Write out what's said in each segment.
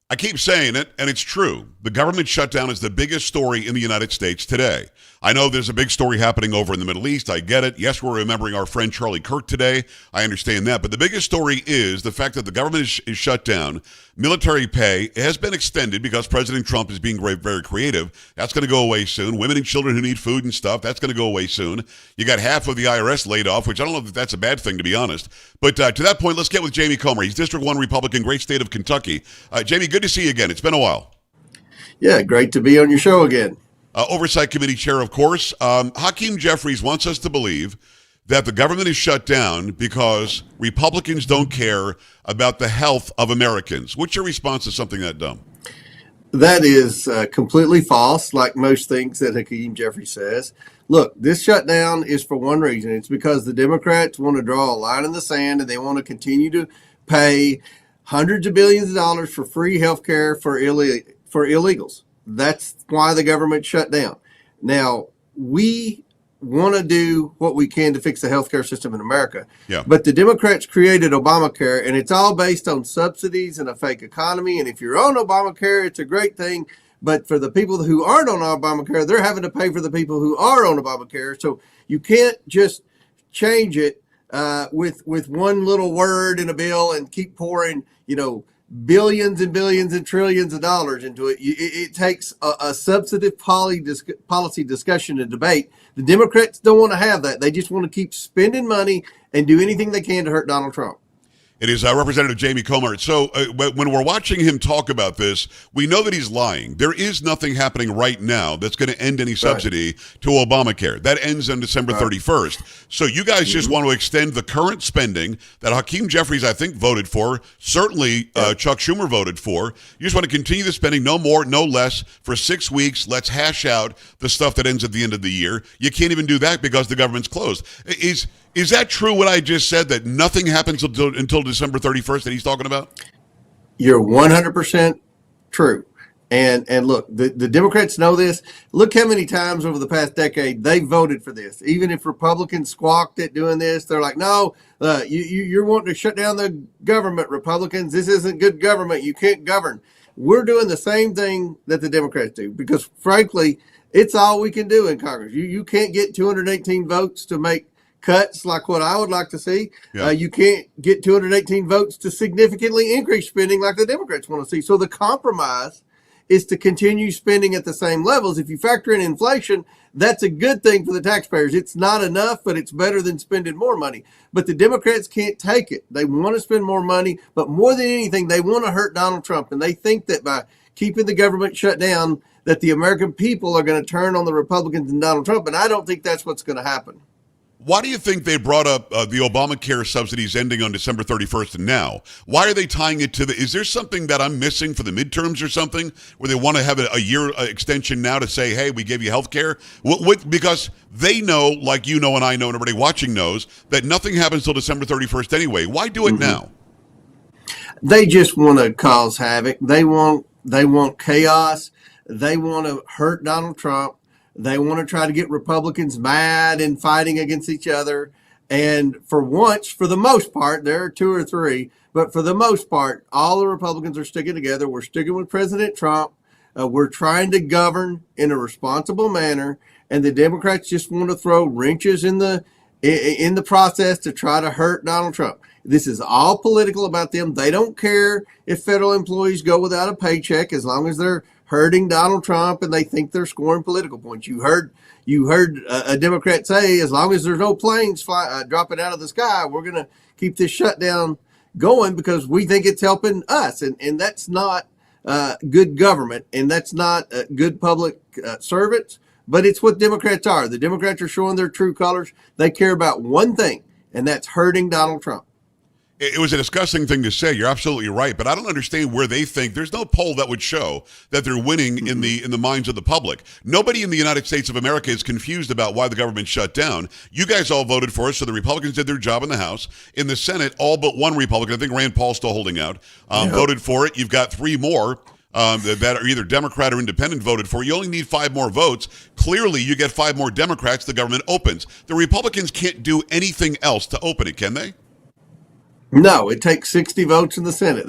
I keep saying it, and it's true. The government shutdown is the biggest story in the United States today. I know there's a big story happening over in the Middle East. I get it. Yes, we're remembering our friend Charlie Kirk today. I understand that. But the biggest story is the fact that the government is shut down. Military pay has been extended because President Trump is being very, very creative. That's going to go away soon. Women and children who need food and stuff, that's going to go away soon. You got half of the IRS laid off, which I don't know if that's a bad thing, to be honest. But to that point, let's get with Jamie Comer. He's District 1 Republican, great state of Kentucky. Jamie, good to see you again. It's been a while. Yeah, great to be on your show again. Oversight Committee Chair, of course. Hakeem Jeffries wants us to believe that the government is shut down because Republicans don't care about the health of Americans. What's your response to something that dumb? That is completely false, like most things that Hakeem Jeffries says. Look, this shutdown is for one reason. It's because the Democrats want to draw a line in the sand and they want to continue to pay hundreds of billions of dollars for free health care for illegals. That's why the government shut down. Now, we want to do what we can to fix the healthcare system in America. Yeah. But the Democrats created Obamacare, and it's all based on subsidies and a fake economy. And if you're on Obamacare, it's a great thing. But for the people who aren't on Obamacare, they're having to pay for the people who are on Obamacare. So you can't just change it with one little word in a bill and keep pouring, billions and billions and trillions of dollars into it. It takes a substantive policy discussion and debate. The Democrats don't want to have that. They just want to keep spending money and do anything they can to hurt Donald Trump. It is Representative Jamie Comer. So when we're watching him talk about this, we know that he's lying. There is nothing happening right now that's going to end any subsidy to Obamacare. That ends on December 31st. So you guys just want to extend the current spending that Hakeem Jeffries, I think, voted for. Certainly Chuck Schumer voted for. You just want to continue the spending, no more, no less, for 6 weeks. Let's hash out the stuff that ends at the end of the year. You can't even do that because the government's closed. Is that true what I just said, that nothing happens until December 31st that he's talking about? You're 100% true. And look, the Democrats know this. Look how many times over the past decade they voted for this. Even if Republicans squawked at doing this, they're like, no, you're wanting to shut down the government, Republicans. This isn't good government. You can't govern. We're doing the same thing that the Democrats do because, frankly, it's all we can do in Congress. You can't get 218 votes to make cuts like what I would like to see. Yeah. You can't get 218 votes to significantly increase spending like the Democrats want to see. So the compromise is to continue spending at the same levels. If you factor in inflation, that's a good thing for the taxpayers. It's not enough, but it's better than spending more money. But the Democrats can't take it. They want to spend more money, but more than anything, they want to hurt Donald Trump. And they think that by keeping the government shut down, that the American people are going to turn on the Republicans and Donald Trump. And I don't think that's what's going to happen. Why do you think they brought up the Obamacare subsidies ending on December 31st and now? Why are they tying it to is there something that I'm missing for the midterms or something where they want to have a year extension now to say, hey, we gave you health care? Because they know, like you know and I know and everybody watching knows, that nothing happens till December 31st anyway. Why do it now? They just want to cause havoc. They want chaos. They want to hurt Donald Trump. They want to try to get Republicans mad and fighting against each other. And for once, for the most part, there are two or three, but for the most part, all the Republicans are sticking together. We're sticking with President Trump. We're trying to govern in a responsible manner. And the Democrats just want to throw wrenches in the process to try to hurt Donald Trump. This is all political about them. They don't care if federal employees go without a paycheck as long as they're hurting Donald Trump and they think they're scoring political points. You heard a Democrat say, as long as there's no planes dropping out of the sky, we're going to keep this shutdown going because we think it's helping us. And that's not good government, and that's not good public servants, but it's what Democrats are. The Democrats are showing their true colors. They care about one thing, and that's hurting Donald Trump. It was a disgusting thing to say. You're absolutely right, but I don't understand where they think. There's no poll that would show that they're winning in the minds of the public. Nobody in the United States of America is confused about why the government shut down. You guys all voted for us, so the Republicans did their job in the House. In the Senate, all but one Republican, I think Rand Paul's still holding out, voted for it. You've got three more that are either Democrat or independent voted for. You only need 5 more votes. Clearly, you get 5 more Democrats, the government opens. The Republicans can't do anything else to open it, can they? No, it takes 60 votes in the Senate.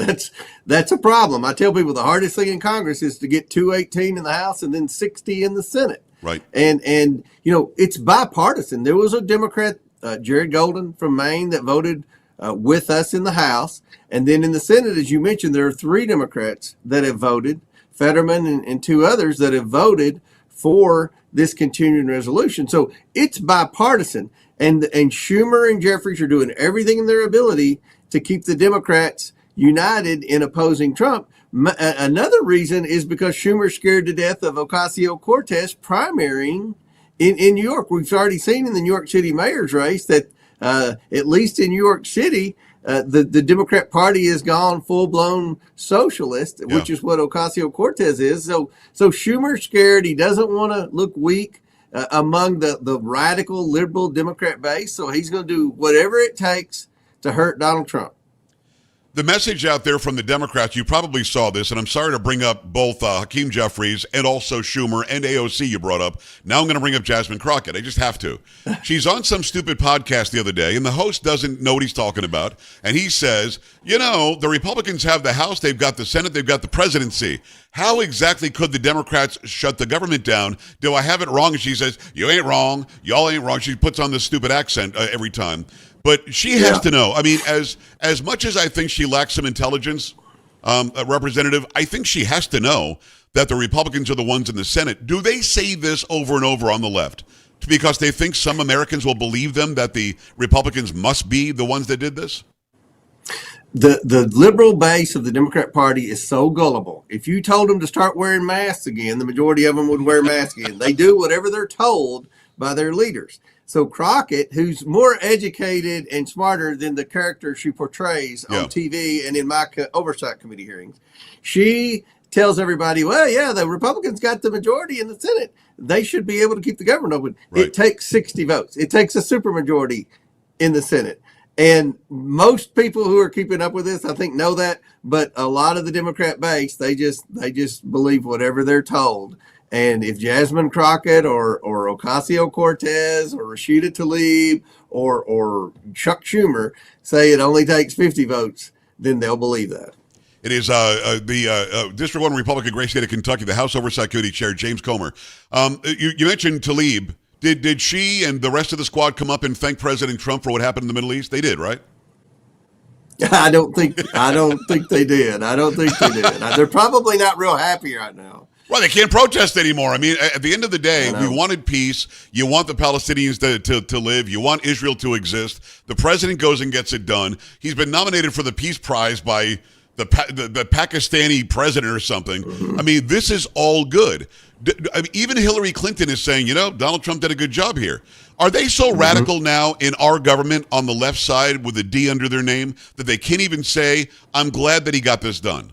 That's a problem. I tell people the hardest thing in Congress is to get 218 in the House and then 60 in the Senate. Right. And it's bipartisan. There was a Democrat, Jared Golden from Maine, that voted with us in the House, and then in the Senate, as you mentioned, there are 3 Democrats that have voted, Fetterman and 2 others that have voted for this continuing resolution. So it's bipartisan. And Schumer and Jeffries are doing everything in their ability to keep the Democrats united in opposing Trump. Another reason is because Schumer's scared to death of Ocasio-Cortez primarying in New York. We've already seen in the New York City mayor's race that at least in New York City, the Democrat Party has gone full-blown socialist, which is what Ocasio-Cortez is. So Schumer's scared. He doesn't want to look weak among the radical liberal Democrat base. So he's going to do whatever it takes to hurt Donald Trump. The message out there from the Democrats, you probably saw this, and I'm sorry to bring up both Hakeem Jeffries and also Schumer and AOC you brought up. Now I'm going to bring up Jasmine Crockett. I just have to. She's on some stupid podcast the other day, and the host doesn't know what he's talking about. And he says, the Republicans have the House, they've got the Senate, they've got the presidency. How exactly could the Democrats shut the government down? Do I have it wrong? And she says, you ain't wrong. Y'all ain't wrong. She puts on this stupid accent every time. But she has to know. I mean, as much as I think she lacks some intelligence, Representative, I think she has to know that the Republicans are the ones in the Senate. Do they say this over and over on the left because they think some Americans will believe them that the Republicans must be the ones that did this? The liberal base of the Democrat Party is so gullible. If you told them to start wearing masks again, the majority of them would wear masks again. They do whatever they're told by their leaders. So Crockett, who's more educated and smarter than the character she portrays on TV and in my Oversight Committee hearings, she tells everybody, the Republicans got the majority in the Senate. They should be able to keep the government open. Right. It takes 60 votes. It takes a supermajority in the Senate. And most people who are keeping up with this, I think, know that. But a lot of the Democrat base, they just believe whatever they're told. And if Jasmine Crockett or Ocasio-Cortez or Rashida Tlaib or Chuck Schumer say it only takes 50 votes, then they'll believe that. It is the District 1 Republican, great state of Kentucky, the House Oversight Committee Chair, James Comer. You mentioned Tlaib. Did she and the rest of the squad come up and thank President Trump for what happened in the Middle East? They did, right? I don't think they did. They're probably not real happy right now. Well, they can't protest anymore. I mean, at the end of the day, we wanted peace. You want the Palestinians to live. You want Israel to exist. The president goes and gets it done. He's been nominated for the Peace Prize by the Pakistani president or something. Mm-hmm. I mean, this is all good. Even Hillary Clinton is saying, Donald Trump did a good job here. Are they so radical now in our government on the left side with a D under their name that they can't even say, I'm glad that he got this done?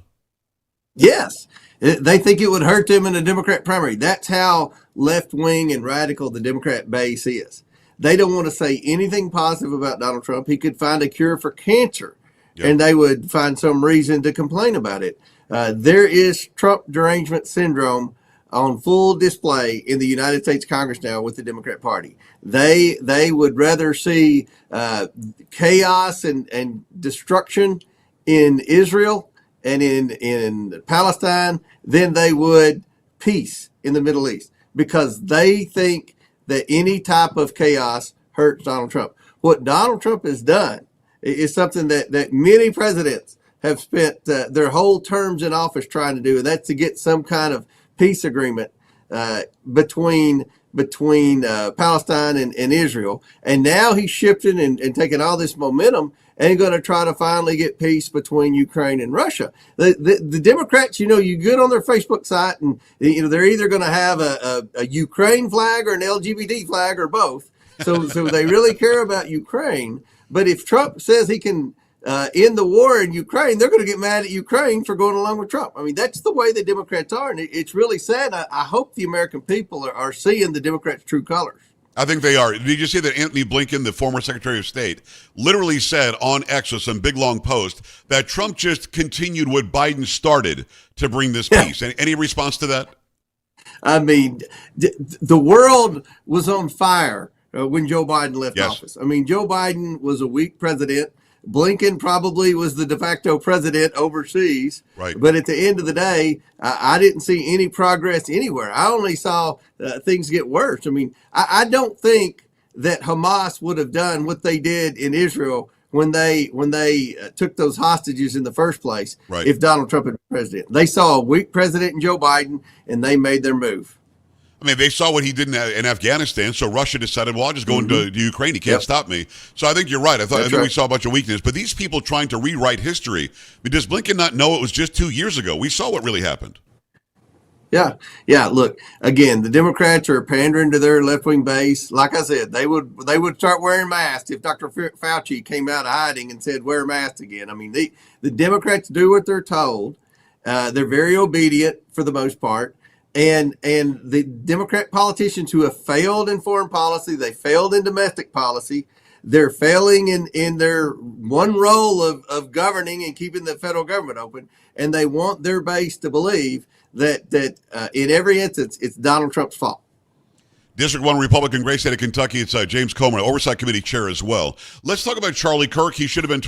Yes. They think it would hurt them in a Democrat primary. That's how left-wing and radical the Democrat base is. They don't want to say anything positive about Donald Trump. He could find a cure for cancer, and they would find some reason to complain about it. There is Trump derangement syndrome on full display in the United States Congress now with the Democrat Party. They would rather see chaos and destruction in Israel and in Palestine than they would peace in the Middle East, because they think that any type of chaos hurts Donald Trump. What Donald Trump has done is something that many presidents have spent their whole terms in office trying to do, and that's to get some kind of peace agreement between Palestine and Israel. And now he's shifting and taking all this momentum and going to try to finally get peace between Ukraine and Russia. The Democrats, you get on their Facebook site and they're either going to have a Ukraine flag or an LGBT flag or both. So they really care about Ukraine. But if Trump says he can end the war in Ukraine, they're going to get mad at Ukraine for going along with Trump. I mean, that's the way the Democrats are, and it's really sad. I hope the American people are seeing the Democrats' true colors. I think they are. Did you see that Anthony Blinken, the former Secretary of State, literally said on X with some big long post that Trump just continued what Biden started to bring this peace? Any response to that? I mean, the world was on fire when Joe Biden left office. I mean, Joe Biden was a weak president. Blinken probably was the de facto president overseas. Right. But at the end of the day, I didn't see any progress anywhere. I only saw things get worse. I mean, I don't think that Hamas would have done what they did in Israel when they took those hostages in the first place. Right. If Donald Trump had been president, they saw a weak president in Joe Biden, and they made their move. I mean, they saw what he did in Afghanistan, so Russia decided, well, I'll just go into Ukraine. He can't stop me. So I think you're right. I think we saw a bunch of weakness. But these people trying to rewrite history, I mean, does Blinken not know it was just 2 years ago? We saw what really happened. Yeah. Look, again, the Democrats are pandering to their left-wing base. Like I said, they would start wearing masks if Dr. Fauci came out of hiding and said, wear masks again. I mean, the Democrats do what they're told. They're very obedient for the most part. And the Democrat politicians who have failed in foreign policy, they failed in domestic policy, they're failing in their one role of governing and keeping the federal government open. And they want their base to believe that in every instance, it's Donald Trump's fault. District 1 Republican, great state of Kentucky. It's James Comer, Oversight Committee Chair as well. Let's talk about Charlie Kirk. He should have been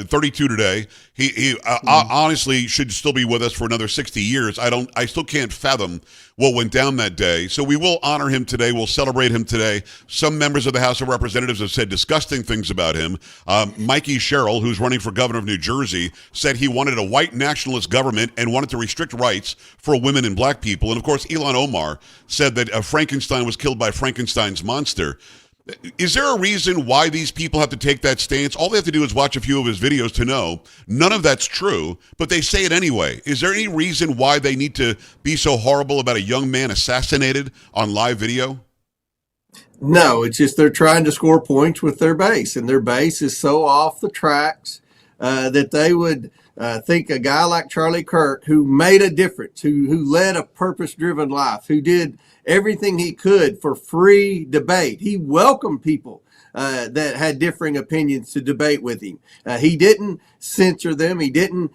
32 today. He honestly should still be with us for another 60 years. I still can't fathom what went down that day. So we will honor him today. We'll celebrate him today. Some members of the House of Representatives have said disgusting things about him. Mikey Sherrill, who's running for governor of New Jersey, said he wanted a white nationalist government and wanted to restrict rights for women and black people. And of course, Ilhan Omar said that Frankenstein was killed by Frankenstein's monster. Is there a reason why these people have to take that stance? All they have to do is watch a few of his videos to know none of that's true, but they say it anyway. Is there any reason why they need to be so horrible about a young man assassinated on live video? No, it's just they're trying to score points with their base, and their base is so off the tracks that they would think a guy like Charlie Kirk, who made a difference, who led a purpose-driven life, who did everything he could for free debate. He welcomed people that had differing opinions to debate with him. He didn't censor them. He didn't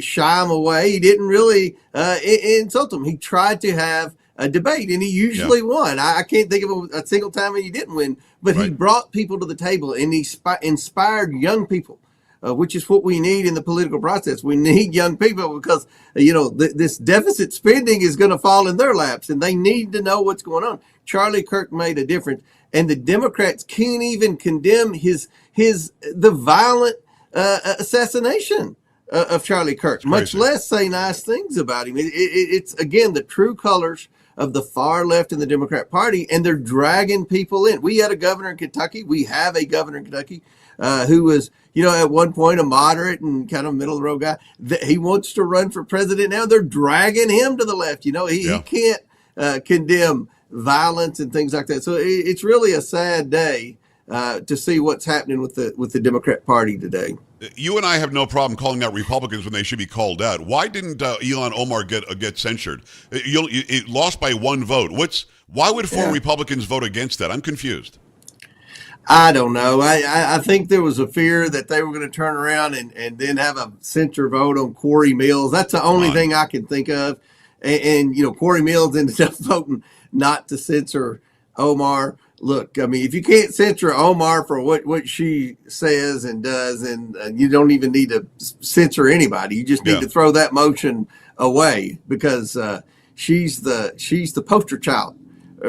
shy them away. He didn't really insult them. He tried to have a debate, and he usually won. I can't think of a single time when he didn't win, but he brought people to the table, and he inspired young people. Which is what we need in the political process. We need young people because, this deficit spending is going to fall in their laps, and they need to know what's going on. Charlie Kirk made a difference, and the Democrats can't even condemn the violent assassination of Charlie Kirk, much less say nice things about him. It's, again, the true colors of the far left in the Democrat Party, and they're dragging people in. We had a governor in Kentucky. We have a governor in Kentucky who was, at one point a moderate and kind of middle of the road guy. He wants to run for president now. They're dragging him to the left. He can't condemn violence and things like that. So it's really a sad day to see what's happening with the Democrat Party today. You and I have no problem calling out Republicans when they should be called out. Why didn't Ilhan Omar get censured? It lost by one vote. Why would four Republicans vote against that? I'm confused. I don't know. I think there was a fear that they were going to turn around and then have a censure vote on Corey Mills. That's the only thing I can think of. And Corey Mills ended up voting not to censor Omar. Look, I mean, if you can't censor Omar for what she says and does, and you don't even need to censor anybody. You just need to throw that motion away because she's the poster child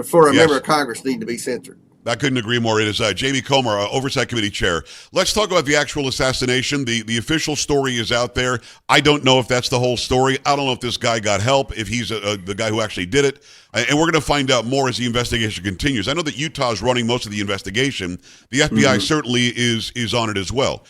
for a member of Congress need to be censored. I couldn't agree more. It is Jamie Comer, Oversight Committee Chair. Let's talk about the actual assassination. The official story is out there. I don't know if that's the whole story. I don't know if this guy got help, if he's the guy who actually did it. And we're going to find out more as the investigation continues. I know that Utah is running most of the investigation. The FBI certainly is on it as well.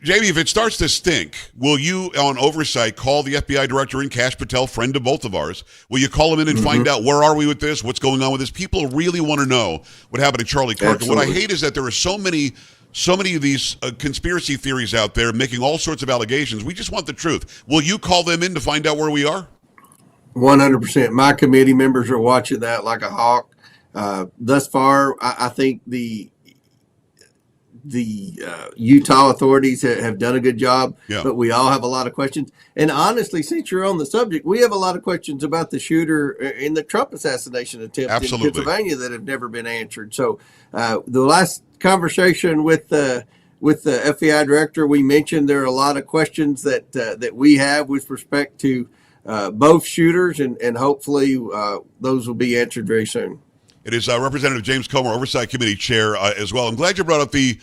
Jamie, if it starts to stink, will you on Oversight call the FBI director in Kash Patel, friend of both of ours? Will you call him in and find out where are we with this? What's going on with this? People really want to know what happened to Charlie Kirk. And what I hate is that there are so many of these conspiracy theories out there making all sorts of allegations. We just want the truth. Will you call them in to find out where we are? 100%. My committee members are watching that like a hawk. Thus far, I think the Utah authorities have done a good job, but we all have a lot of questions. And honestly, since you're on the subject, we have a lot of questions about the shooter in the Trump assassination attempt in Pennsylvania that have never been answered. So the last conversation with with the FBI director. We mentioned there are a lot of questions that we have with respect to both shooters, and hopefully those will be answered very soon. It is Representative James Comer, Oversight Committee Chair as well. I'm glad you brought up the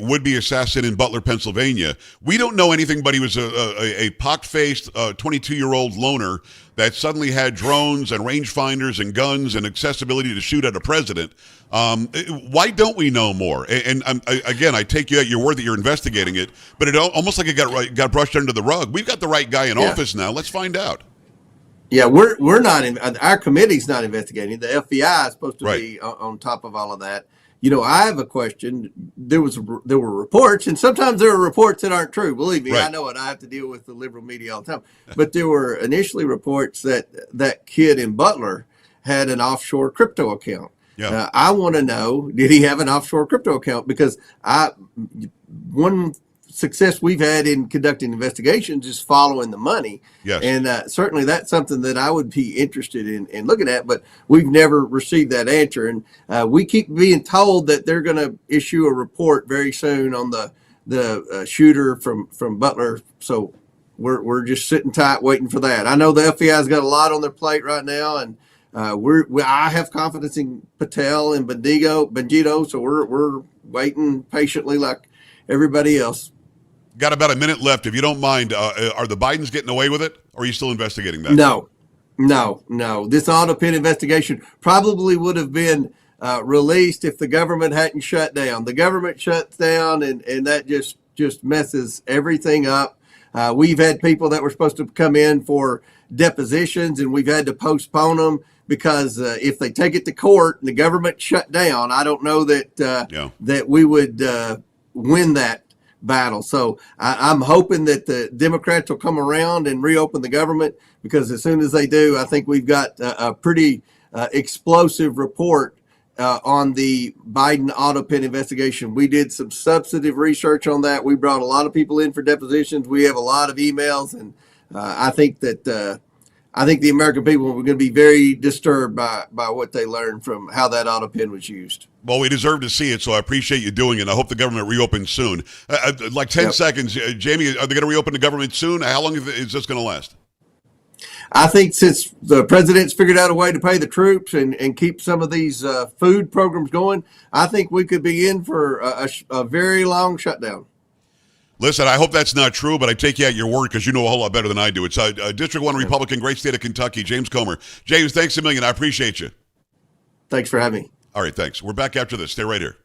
would-be assassin in Butler, Pennsylvania. We don't know anything, but he was a pock-faced 22-year-old loner that suddenly had drones and rangefinders and guns and accessibility to shoot at a president. Why don't we know more? And again, I take you at your word that you're investigating it, but it almost like it got brushed under the rug. We've got the right guy in office now. Let's find out. Yeah, we're not our committee's not investigating. The FBI is supposed to be on top of all of that. I have a question. There were reports, and sometimes there are reports that aren't true. Believe me, I know it. I have to deal with the liberal media all the time. But there were initially reports that kid in Butler had an offshore crypto account. Yeah. I want to know, did he have an offshore crypto account? Because one success we've had in conducting investigations is following the money. Yes. And certainly that's something that I would be interested in looking at, but we've never received that answer. And we keep being told that they're going to issue a report very soon on the shooter from Butler. So we're just sitting tight waiting for that. I know the FBI's got a lot on their plate right now, and I have confidence in Patel and Benjito, so we're waiting patiently like everybody else. Got about a minute left. If you don't mind, are the Bidens getting away with it, or are you still investigating that? No. This auto pin investigation probably would have been released if the government hadn't shut down. The government shuts down, and that just messes everything up. We've had people that were supposed to come in for depositions, and we've had to postpone them because if they take it to court and the government shut down, I don't know that we would win that battle. So I'm hoping that the Democrats will come around and reopen the government, because as soon as they do, I think we've got a pretty explosive report on the Biden auto pin investigation. We did some substantive research on that. We brought a lot of people in for depositions. We have a lot of emails, and I think the American people are going to be very disturbed by what they learned from how that auto pin was used. Well, we deserve to see it, so I appreciate you doing it. I hope the government reopens soon. Like 10 seconds, Jamie, are they going to reopen the government soon? How long is this going to last? I think since the president's figured out a way to pay the troops and keep some of these food programs going, I think we could be in for a very long shutdown. Listen, I hope that's not true, but I take you at your word because you know a whole lot better than I do. It's District 1 Republican, great state of Kentucky, James Comer. James, thanks a million. I appreciate you. Thanks for having me. All right, thanks. We're back after this. Stay right here.